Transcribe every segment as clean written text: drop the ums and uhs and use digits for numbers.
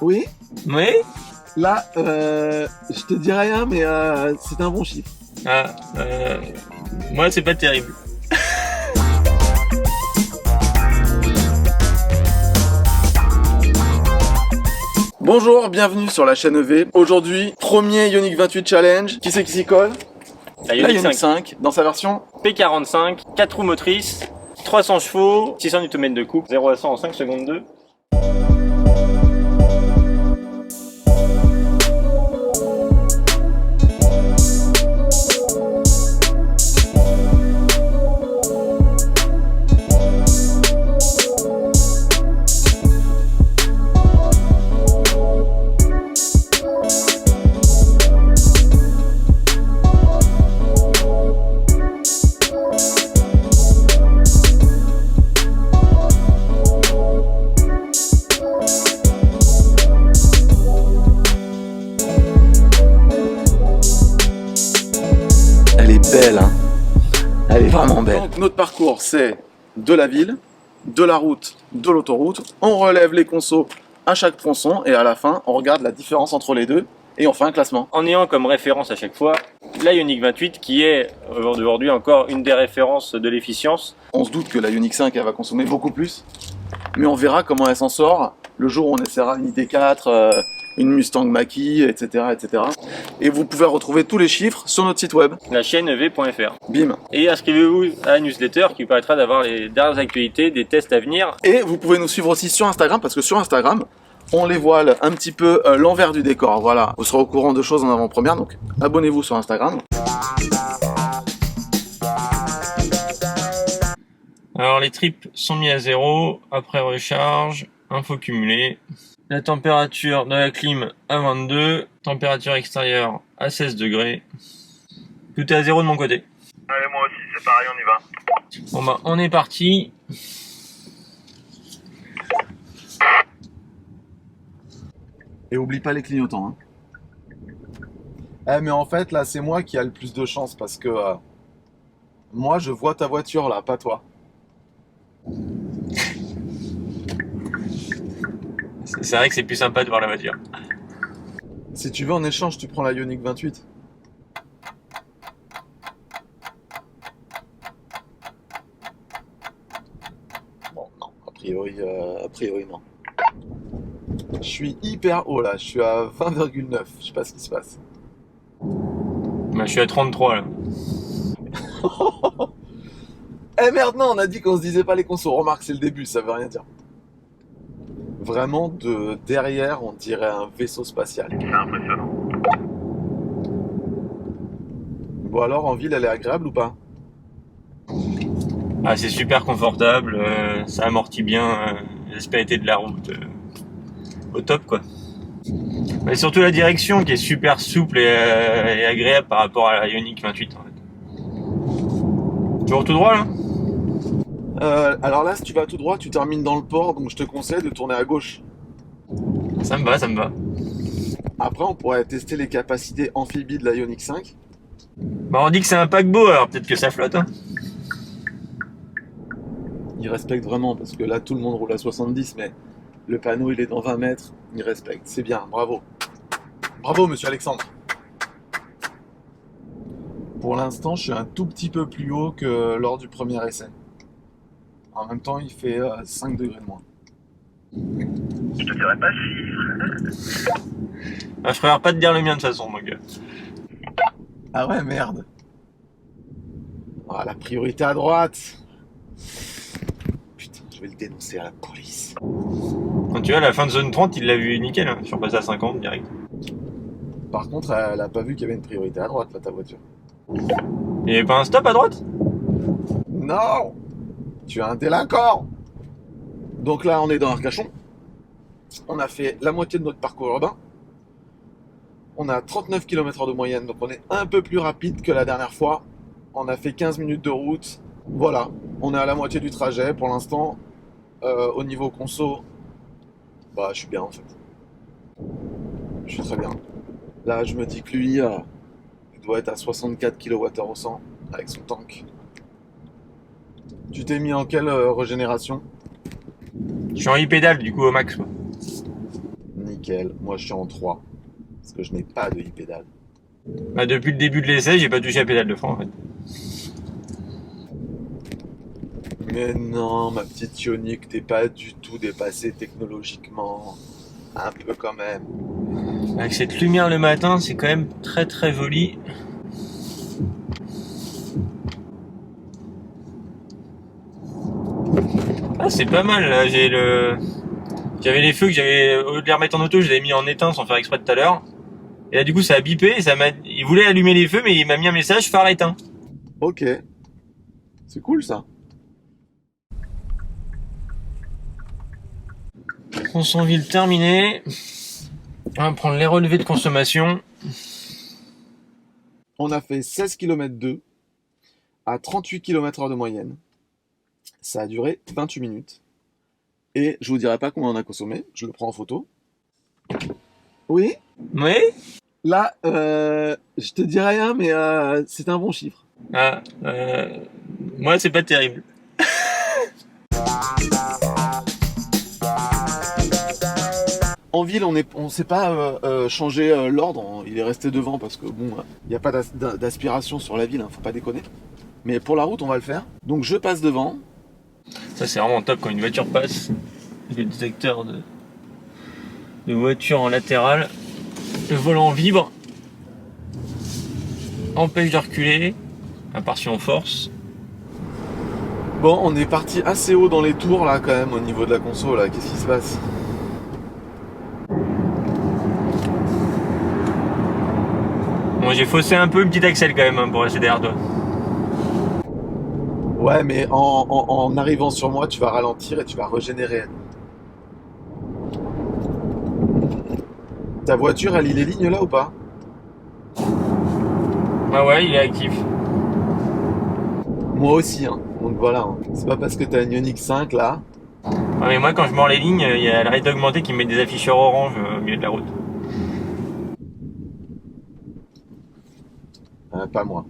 Oui, Oui. là, je te dis rien, mais c'est un bon chiffre. Ah, moi c'est pas terrible. Bonjour, bienvenue sur la chaîne EV. Aujourd'hui, premier Ioniq 28 Challenge. Qui c'est qui s'y colle? La La Ioniq Ioniq 5 5, dans sa version P45, 4 roues motrices, 300 chevaux, 600 Nm de couple, 0 à 100 en 5 secondes 2. Elle est belle, hein. Elle est vraiment belle. Donc, notre parcours, c'est de la ville, de la route, de l'autoroute. On relève les consos à chaque tronçon et à la fin, on regarde la différence entre les deux et on fait un classement. En ayant comme référence à chaque fois la Ioniq 28 qui est aujourd'hui encore une des références de l'efficience. On se doute que la Ioniq 5, elle va consommer beaucoup plus, mais on verra comment elle s'en sort le jour où on essaiera une ID4, une Mustang Mach-E, etc., etc. Et vous pouvez retrouver tous les chiffres sur notre site web. La chaîne ev.fr. Bim. Et inscrivez-vous à la newsletter qui vous permettra d'avoir les dernières actualités, des tests à venir. Et vous pouvez nous suivre aussi sur Instagram, parce que sur Instagram, on les voile un petit peu l'envers du décor. Voilà, vous serez au courant de choses en avant-première, donc abonnez-vous sur Instagram. Alors les trips sont mis à 0, après recharge, info cumulée. La température de la clim à 22, température extérieure à 16 degrés. Tout est à 0 de mon côté. Allez, moi aussi, c'est pareil, on y va. Bon bah on est parti. Et oublie pas les clignotants. Hein. Eh mais en fait là c'est moi qui a le plus de chance parce que moi je vois ta voiture là, pas toi. C'est vrai que c'est plus sympa de voir la voiture. Si tu veux en échange tu prends la Ioniq 28. Bon non, a priori non. Je suis hyper haut là, je suis à 20,9, je sais pas ce qui se passe. Bah, je suis à 33 là. Eh merde non, on a dit qu'on se disait pas les consos, remarque c'est le début, ça veut rien dire. Vraiment de derrière on dirait un vaisseau spatial. C'est impressionnant. Bon alors en ville elle est agréable ou pas? Ah, c'est super confortable, ça amortit bien l'aspérité de la route. Au top quoi. Mais surtout la direction qui est super souple et agréable par rapport à la Ioniq 28 en fait. Toujours tout droit là? Alors là si tu vas tout droit tu termines dans le port donc je te conseille de tourner à gauche. Ça me va, ça me va. Après on pourrait tester les capacités amphibies de la Ioniq 5. Bah on dit que c'est un paquebot alors peut-être que ça flotte hein. Ils respectent vraiment parce que là tout le monde roule à 70 mais le panneau il est dans 20 mètres, ils respectent, c'est bien, bravo. Bravo monsieur Alexandre. Pour l'instant je suis un tout petit peu plus haut que lors du premier essai. En même temps il fait 5 degrés de moins. Je te dirais pas chiffre. Bah, je préfère pas te dire le mien de toute façon donc. Ah ouais merde. Ah la priorité à droite. Putain je vais le dénoncer à la police. Quand tu vois, à la fin de zone 30, il l'a vu nickel, hein. Je suis repassé à 50 direct. Par contre elle a pas vu qu'il y avait une priorité à droite là ta voiture. Il y avait pas un stop à droite? Non. Tu es un délinquant. Donc là on est dans Arcachon. On a fait la moitié de notre parcours urbain. On a 39 km/h de moyenne, donc on est un peu plus rapide que la dernière fois. On a fait 15 minutes de route. Voilà, on est à la moitié du trajet pour l'instant. Au niveau conso, bah je suis bien en fait. Je suis très bien. Là je me dis que lui, il doit être à 64 kWh au 100 avec son tank. Tu t'es mis en quelle régénération? Je suis en e-pédale du coup au max quoi. nickel. Moi, je suis en 3. Parce que je n'ai pas de e-pédale. Bah, depuis le début de l'essai, j'ai pas touché à la pédale de frein en fait. Mais non, ma petite Ioniq, t'es pas du tout dépassée technologiquement. Un peu quand même. Avec cette lumière le matin, c'est quand même très très joli. Ah, c'est pas mal là, j'avais les feux que j'avais, au lieu de les remettre en auto, je les ai mis en éteint sans faire exprès tout à l'heure. Et là du coup ça a bipé, et il voulait allumer les feux mais il m'a mis un message phare éteint. Ok. C'est cool ça. Tronçonville terminé. On va prendre les relevés de consommation. On a fait 16 km 2 à 38 km/h de moyenne. Ça a duré 28 minutes. Et je vous dirai pas combien on a consommé. Je le prends en photo. Oui. Oui. Là, je te dis rien, mais c'est un bon chiffre. Ah, moi c'est pas terrible. En ville, on sait pas changer l'ordre. Il est resté devant parce que bon, il n'y a pas d'aspiration sur la ville, hein, faut pas déconner. Mais pour la route, on va le faire. Donc je passe devant. Ça c'est vraiment top quand une voiture passe. Le détecteur de voiture en latéral. Le volant vibre. Empêche de reculer. À part si on force. Bon, on est parti assez haut dans les tours là quand même au niveau de la conso là. Qu'est-ce qui se passe? Bon, j'ai faussé un peu le petit Axel quand même hein, pour rester derrière toi. Ouais, mais en arrivant sur moi, tu vas ralentir et tu vas régénérer. Ta voiture, elle lit les lignes là ou pas? Ah ouais, il est actif. Moi aussi, hein. Donc voilà. Hein. C'est pas parce que t'as une Ioniq 5 là. Ah, mais moi quand je mords les lignes, il y a la rate augmentée qui me met des afficheurs orange au milieu de la route. Pas moi.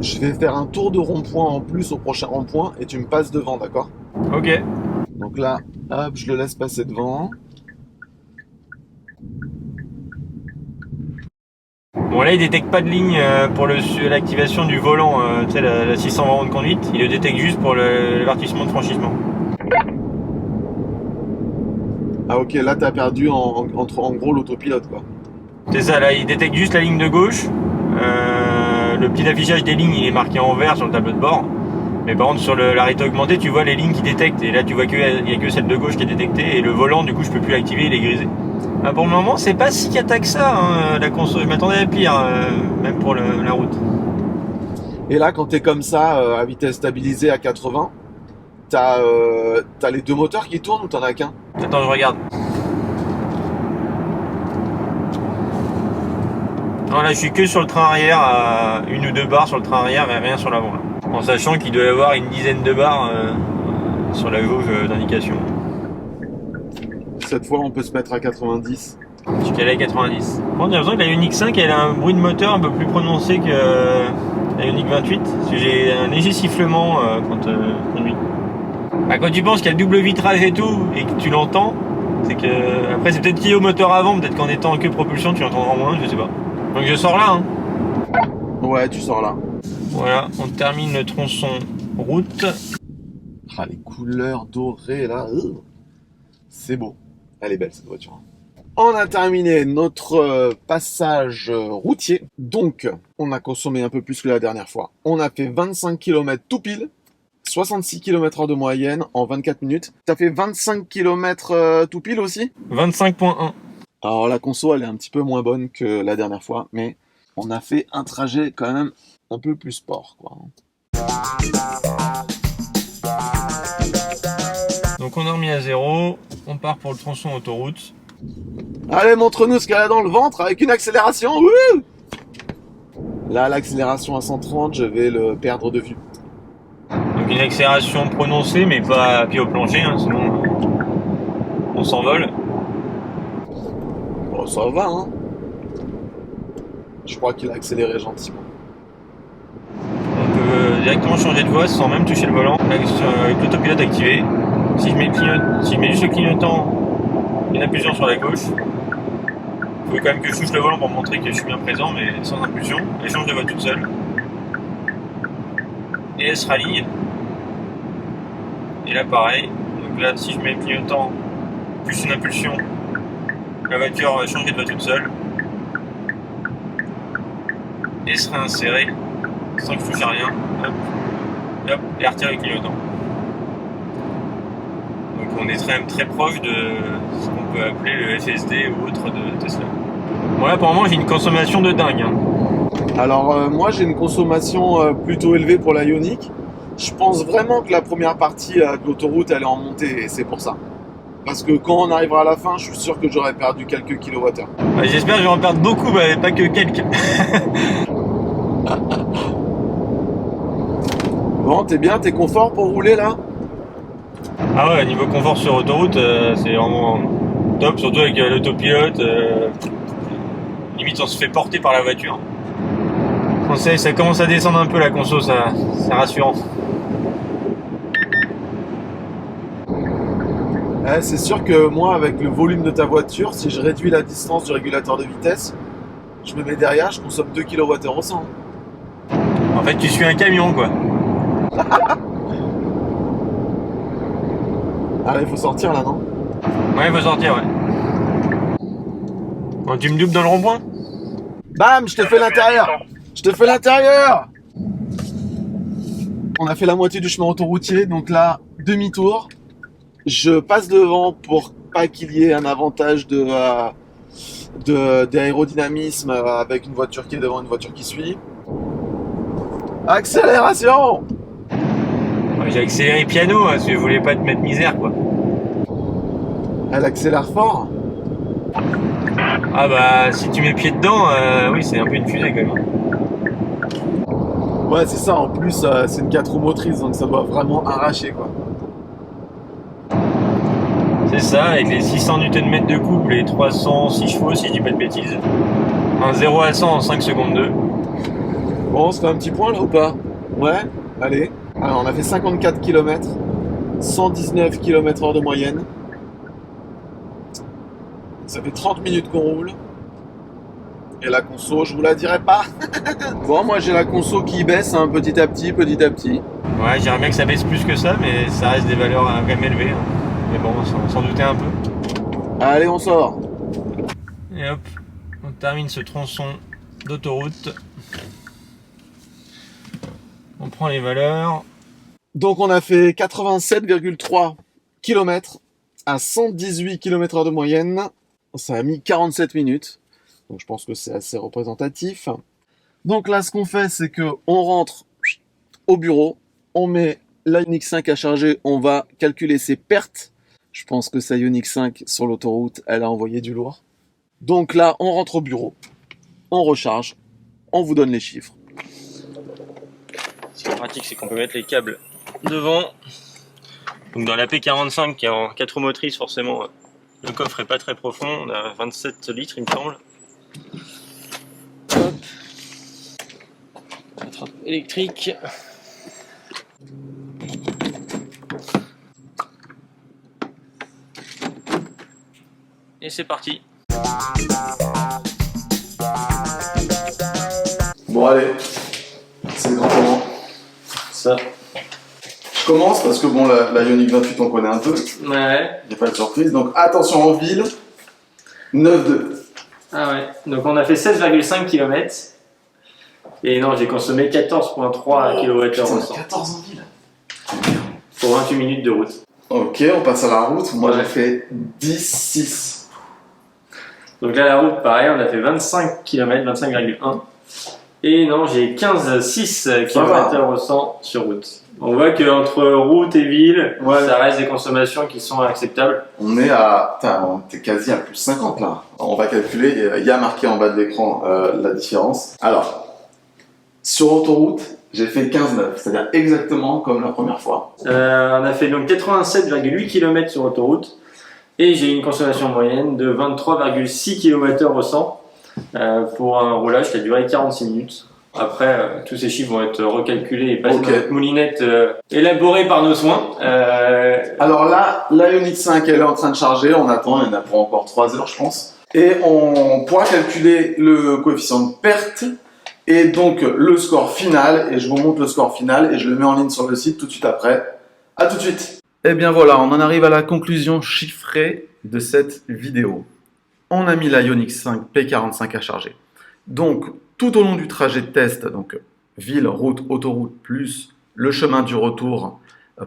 Je vais faire un tour de rond-point en plus au prochain rond-point et tu me passes devant, d'accord? Ok. Donc là, hop, je le laisse passer devant. Bon là il détecte pas de ligne pour l'activation du volant, tu sais la 620 de conduite, il le détecte juste pour l'avertissement de franchissement. Ah ok, là t'as perdu en gros l'autopilote quoi. C'est ça, là il détecte juste la ligne de gauche, le petit affichage des lignes il est marqué en vert sur le tableau de bord, mais par contre sur l'arrêté augmenté tu vois les lignes qui détectent, et là tu vois qu'il n'y a que celle de gauche qui est détectée, et le volant du coup je peux plus l'activer, il est grisé. Ah, pour le moment c'est pas si cata que ça, hein, la conso, je m'attendais à pire, même pour la route. Et là quand t'es comme ça, à vitesse stabilisée à 80, t'as les deux moteurs qui tournent ou t'en as qu'un? Attends, je regarde. Non, là je suis que sur le train arrière, à une ou deux barres sur le train arrière et rien sur l'avant. En sachant qu'il doit y avoir une dizaine de barres sur la jauge d'indication. Cette fois on peut se mettre à 90. Je suis calé à 90. Bon, j'ai l'impression que la Ioniq 5 elle a un bruit de moteur un peu plus prononcé que la Ioniq 28. Parce que j'ai un léger sifflement quand je conduis. Bah, quand tu penses qu'il y a le double vitrage et tout, et que tu l'entends, c'est que. Après, c'est peut-être lié au moteur avant, peut-être qu'en étant que propulsion, tu l'entendras moins, je sais pas. Donc je sors là, hein. Ouais, tu sors là. Voilà, on termine le tronçon route. Ah, les couleurs dorées là. C'est beau. Elle est belle cette voiture. On a terminé notre passage routier. Donc, on a consommé un peu plus que la dernière fois. On a fait 25 km tout pile. 66 km/h de moyenne en 24 minutes. T'as fait 25 km tout pile aussi? 25.1. Alors la conso elle est un petit peu moins bonne que la dernière fois, mais on a fait un trajet quand même un peu plus sport, quoi. Donc on a remis à zéro, on part pour le tronçon autoroute. Allez, montre-nous ce qu'elle a dans le ventre avec une accélération. Wouh! Là, l'accélération à 130, je vais le perdre de vue. Donc une accélération prononcée, mais pas à pied au plancher, hein, sinon on s'envole. Bon, ça va, hein. Je crois qu'il a accéléré gentiment. On peut directement changer de voie sans même toucher le volant, avec l'autopilote activé. Si je mets juste le clignotant une impulsion sur la gauche. Il faut quand même que je touche le volant pour montrer que je suis bien présent, mais sans impulsion. Elle change de voie toute seule. Et elle se raligne. Et là pareil. Donc là, si je mets le clignotant plus une impulsion, la voiture va changer de voie toute seule. Et se réinsérer sans que je touche à rien. Hop. Et hop, et retirer le clignotant. Donc on est très proche de ce qu'on peut appeler le FSD ou autre de Tesla. Voilà, pour le moment j'ai une consommation de dingue. Hein. Alors moi j'ai une consommation plutôt élevée pour la Ioniq. Je pense vraiment que la première partie de l'autoroute elle est en montée et c'est pour ça. Parce que quand on arrivera à la fin, je suis sûr que j'aurai perdu quelques kilowattheures. J'espère que je vais en perdre beaucoup, mais pas que quelques. Bon, t'es bien, t'es confort pour rouler là? Ah ouais, niveau confort sur autoroute, c'est vraiment top, surtout avec l'autopilote. Limite on se fait porter par la voiture. On sait, ça commence à descendre un peu la conso, ça, c'est rassurant. C'est sûr que moi, avec le volume de ta voiture, si je réduis la distance du régulateur de vitesse, je me mets derrière, je consomme 2 kWh au 100. En fait, tu suis un camion, quoi. Allez, faut sortir là, non? Ouais, il faut sortir, ouais. Bon, tu me doubles dans le rond-point? Bam, je te fais l'intérieur! Je te fais l'intérieur! On a fait la moitié du chemin autoroutier, donc là, demi-tour. Je passe devant pour pas qu'il y ait un avantage d'aérodynamisme avec une voiture qui est devant, une voiture qui suit. Accélération! Ouais, j'ai accéléré piano, parce que je voulais pas te mettre misère, quoi. Elle accélère fort. Ah bah, si tu mets pied dedans, oui, c'est un peu une fusée, quand même. Ouais, c'est ça. En plus, c'est une 4 roues motrices, donc ça doit vraiment arracher, quoi. C'est ça, avec les 600 Nm de couple et 306 chevaux, si je dis pas de bêtises. Un 0 à 100 en 5 secondes 2. Bon, on se fait un petit point là ou pas? Ouais, allez. Alors, on a fait 54 km, 119 km/h de moyenne. Ça fait 30 minutes qu'on roule. Et la conso, je vous la dirai pas. Bon, moi j'ai la conso qui baisse hein, petit à petit, petit à petit. Ouais, j'aimerais bien que ça baisse plus que ça, mais ça reste des valeurs quand même élevées. Hein. Mais bon, on s'en doutait un peu. Allez, on sort. Et hop, on termine ce tronçon d'autoroute. On prend les valeurs. Donc on a fait 87,3 km à 118 km/h de moyenne. Ça a mis 47 minutes. Donc je pense que c'est assez représentatif. Donc là, ce qu'on fait, c'est que on rentre au bureau, on met la Ioniq 5 à charger, on va calculer ses pertes. Je pense que sa Ioniq 5 sur l'autoroute, elle a envoyé du lourd. Donc là, on rentre au bureau, on recharge, on vous donne les chiffres. Ce qui est pratique, c'est qu'on peut mettre les câbles devant. Donc dans la P45 qui est en 4 roues motrices, forcément, le coffre est pas très profond. On a 27 litres, il me semble. Hop. Attrape électrique. Et c'est parti. Bon allez, c'est le grand moment. Ça. Je commence parce que bon, la Ioniq 28 on connaît un peu. Ouais. Il n'y a pas de surprise. Donc attention en ville, 9,2. Ah ouais. Donc on a fait 16,5 km. Et non, j'ai consommé 14,3 kWh au 100. 14 en ville. Pour 28 minutes de route. Ok, on passe à la route. Moi Ouais. j'ai fait 10,6. Donc là, la route, pareil, on a fait 25 km, 25,1. Et non, j'ai 15,6 km au 100 sur route. On voit qu'entre route et ville, Ouais. ça reste des consommations qui sont acceptables. On est à. T'es quasi à plus 50 là. On va calculer. Il y a marqué en bas de l'écran la différence. Alors, sur autoroute, j'ai fait 15,9. C'est-à-dire exactement comme la première fois. On a fait donc 87,8 km sur autoroute. Et j'ai une consommation moyenne de 23,6 kWh au 100 pour un roulage qui a duré 46 minutes. Après, tous ces chiffres vont être recalculés et passés Ok. dans notre moulinette élaborée par nos soins. Alors là, la Ioniq 5 elle est en train de charger, on attend, il y en a pour encore 3 heures je pense. Et on pourra calculer le coefficient de perte et donc le score final. Et je vous montre le score final et je le mets en ligne sur le site tout de suite après. A tout de suite. Et bien voilà, on en arrive à la conclusion chiffrée de cette vidéo. On a mis la Ioniq 5 P45 à charger. Donc tout au long du trajet de test, donc ville, route, autoroute, plus le chemin du retour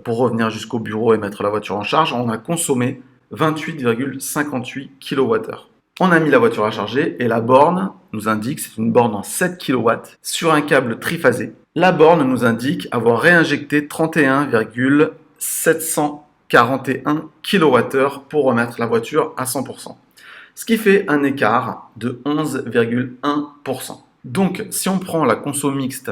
pour revenir jusqu'au bureau et mettre la voiture en charge, on a consommé 28,58 kWh. On a mis la voiture à charger et la borne nous indique, c'est une borne en 7 kW sur un câble triphasé. La borne nous indique avoir réinjecté 31,741 kWh pour remettre la voiture à 100%. Ce qui fait un écart de 11,1%. Donc, si on prend la conso mixte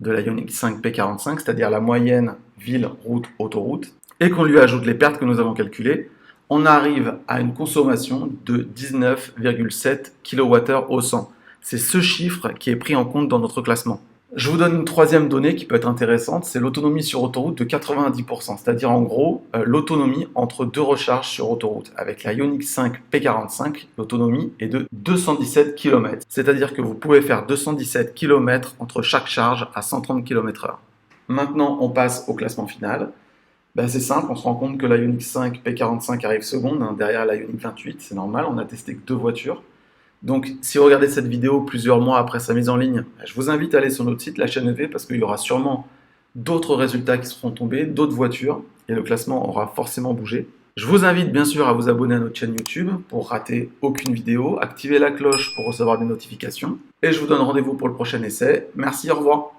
de la Ioniq 5 P45, c'est-à-dire la moyenne ville, route, autoroute, et qu'on lui ajoute les pertes que nous avons calculées, on arrive à une consommation de 19,7 kWh au 100. C'est ce chiffre qui est pris en compte dans notre classement. Je vous donne une troisième donnée qui peut être intéressante, c'est l'autonomie sur autoroute de 90%, c'est-à-dire en gros l'autonomie entre deux recharges sur autoroute. Avec la Ioniq 5 P45, l'autonomie est de 217 km, c'est-à-dire que vous pouvez faire 217 km entre chaque charge à 130 km/h. Maintenant, on passe au classement final. C'est simple, on se rend compte que la Ioniq 5 P45 arrive seconde, derrière la Ioniq 28, c'est normal, on n'a testé que 2 voitures. Donc, si vous regardez cette vidéo plusieurs mois après sa mise en ligne, je vous invite à aller sur notre site, la chaîne EV, parce qu'il y aura sûrement d'autres résultats qui seront tombés, d'autres voitures, et le classement aura forcément bougé. Je vous invite bien sûr à vous abonner à notre chaîne YouTube pour rater aucune vidéo, activer la cloche pour recevoir des notifications, et je vous donne rendez-vous pour le prochain essai. Merci, au revoir.